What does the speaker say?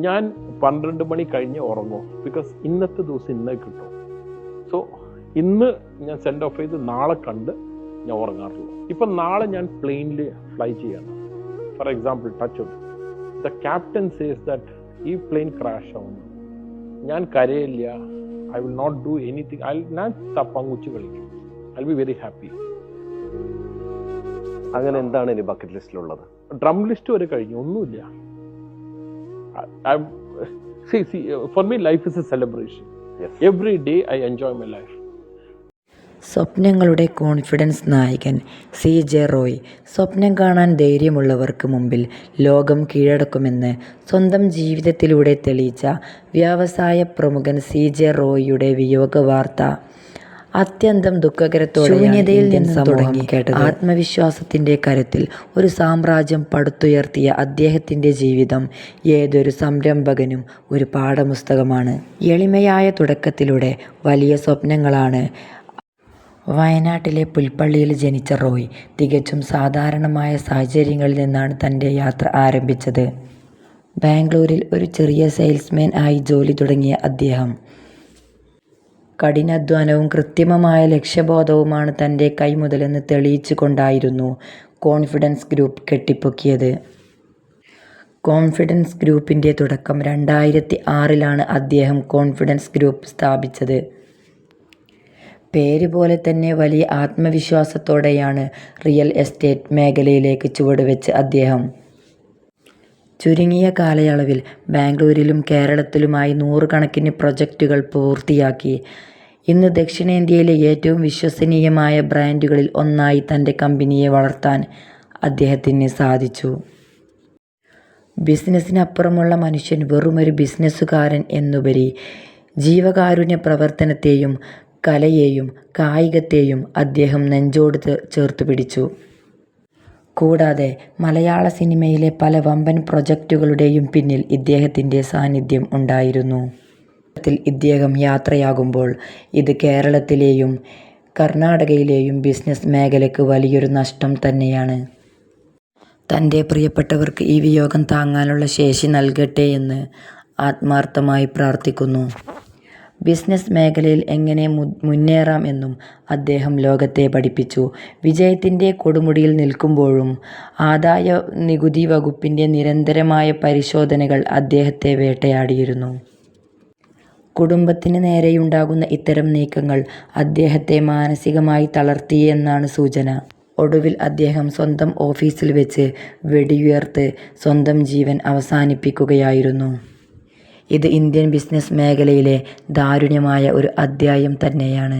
ഞാൻ 12 മണി കഴിഞ്ഞ് ഉറങ്ങും. ബിക്കോസ് ഇന്നത്തെ ദിവസം ഇന്നേ കിട്ടും. സോ ഇന്ന് ഞാൻ സെൻഡ് ഓഫ് ചെയ്ത് നാളെ കണ്ട് ഞാൻ ഉറങ്ങാറുള്ളൂ. ഇപ്പം നാളെ ഞാൻ പ്ലെയിനിൽ ഫ്ലൈ ചെയ്യണം. For example touch the captain says that ഈ പ്ലെയിൻ ക്രാഷ് ആവുന്നു, ഞാൻ കരയില്ല, I will not do anything, ഞാൻ പങ്കുച്ച് കളിക്കും, I will be very happy. അങ്ങനെ എന്താണ് ഇനി ബക്കറ്റ് ലിസ്റ്റിലുള്ളത്? ഡ്രം ലിസ്റ്റ് വരെ കഴിഞ്ഞു, ഒന്നുമില്ല. For me life is a celebration. Yes. Every day I enjoy my life. സ്വപ്നങ്ങളുടെ കോൺഫിഡൻസ് നായകൻ CJ റോയ് സ്വപ്നം കാണാൻ ധൈര്യമുള്ളവർക്ക് മുമ്പിൽ ലോകം കീഴടക്കുമെന്ന് സ്വന്തം ജീവിതത്തിലൂടെ തെളിയിച്ച വ്യവസായ പ്രമുഖൻ CJ റോയിയുടെ വിയോഗ വാർത്ത അത്യന്തം ദുഃഖകരത്തോടെയാണ് ഇന്ത്യൻ സമൂഹം കേട്ടത്. ആത്മവിശ്വാസത്തിൻ്റെ കരുത്തിൽ ഒരു സാമ്രാജ്യം പടുത്തുയർത്തിയ അദ്ദേഹത്തിൻ്റെ ജീവിതം ഏതൊരു സംരംഭകനും ഒരു പാഠപുസ്തകമാണ്. എളിമയായ തുടക്കത്തിലൂടെ വലിയ സ്വപ്നങ്ങളാണ്. വയനാട്ടിലെ പുൽപ്പള്ളിയിൽ ജനിച്ച റോയ് തികച്ചും സാധാരണമായ സാഹചര്യങ്ങളിൽ നിന്നാണ് തൻ്റെ യാത്ര ആരംഭിച്ചത്. ബാംഗ്ലൂരിൽ ഒരു ചെറിയ സെയിൽസ്മാൻ ആയി ജോലി തുടങ്ങിയ അദ്ദേഹം കഠിനാധ്വാനവും കൃത്രിമമായ ലക്ഷ്യബോധവുമാണ് തൻ്റെ കൈമുതലെന്ന് തെളിയിച്ചു കൊണ്ടായിരുന്നു കോൺഫിഡൻസ് ഗ്രൂപ്പ് കെട്ടിപ്പൊക്കിയത്. കോൺഫിഡൻസ് ഗ്രൂപ്പിൻ്റെ തുടക്കം 2006 അദ്ദേഹം കോൺഫിഡൻസ് ഗ്രൂപ്പ് സ്ഥാപിച്ചത്. പേര് പോലെ തന്നെ വലിയ ആത്മവിശ്വാസത്തോടെയാണ് റിയൽ എസ്റ്റേറ്റ് മേഖലയിലേക്ക് ചുവടുവെച്ച് അദ്ദേഹം ചുരുങ്ങിയ കാലയളവിൽ ബാംഗ്ലൂരിലും കേരളത്തിലുമായി 100 കണക്കിന് പ്രൊജക്റ്റുകൾ പൂർത്തിയാക്കി. ഇന്ന് ദക്ഷിണേന്ത്യയിലെ ഏറ്റവും വിശ്വസനീയമായ ബ്രാൻഡുകളിൽ ഒന്നായി തൻ്റെ കമ്പനിയെ വളർത്താൻ അദ്ദേഹത്തിന് സാധിച്ചു. ബിസിനസ്സിനപ്പുറമുള്ള മനുഷ്യൻ വെറുമൊരു ബിസിനസ്സുകാരൻ എന്നുപരി ജീവകാരുണ്യ പ്രവർത്തനത്തെയും കലയെയും കായികത്തെയും അദ്ദേഹം നെഞ്ചോട് ചേർത്തു പിടിച്ചു. കൂടാതെ മലയാള സിനിമയിലെ പല വമ്പൻ പ്രൊജക്റ്റുകളുടെയും പിന്നിൽ ഇദ്ദേഹത്തിൻ്റെ സാന്നിധ്യം ഉണ്ടായിരുന്നു. ഇദ്ദേഹം യാത്രയാകുമ്പോൾ ഇത് കേരളത്തിലെയും കർണാടകയിലെയും ബിസിനസ് മേഖലയ്ക്ക് വലിയൊരു നഷ്ടം തന്നെയാണ്. തൻ്റെ പ്രിയപ്പെട്ടവർക്ക് ഈ വിയോഗം താങ്ങാനുള്ള ശേഷി നൽകട്ടെ എന്ന് ആത്മാർത്ഥമായി പ്രാർത്ഥിക്കുന്നു. ബിസിനസ് മേഖലയിൽ എങ്ങനെ മുന്നേറാം എന്നും അദ്ദേഹം ലോകത്തെ പഠിപ്പിച്ചു. വിജയത്തിൻ്റെ കൊടുമുടിയിൽ നിൽക്കുമ്പോഴും ആദായ നികുതി വകുപ്പിൻ്റെ നിരന്തരമായ പരിശോധനകൾ അദ്ദേഹത്തെ വേട്ടയാടിയിരുന്നു. കുടുംബത്തിന് നേരെയുണ്ടാകുന്ന ഇത്തരം നീക്കങ്ങൾ അദ്ദേഹത്തെ മാനസികമായി തളർത്തിയെന്നാണ് സൂചന. ഒടുവിൽ അദ്ദേഹം സ്വന്തം ഓഫീസിൽ വെച്ച് വെടിയുതിർത്ത് സ്വന്തം ജീവൻ അവസാനിപ്പിക്കുകയായിരുന്നു. ഇത് ഇന്ത്യൻ ബിസിനസ് മേഖലയിലെ ദാരുണമായ ഒരു അധ്യായം തന്നെയാണ്.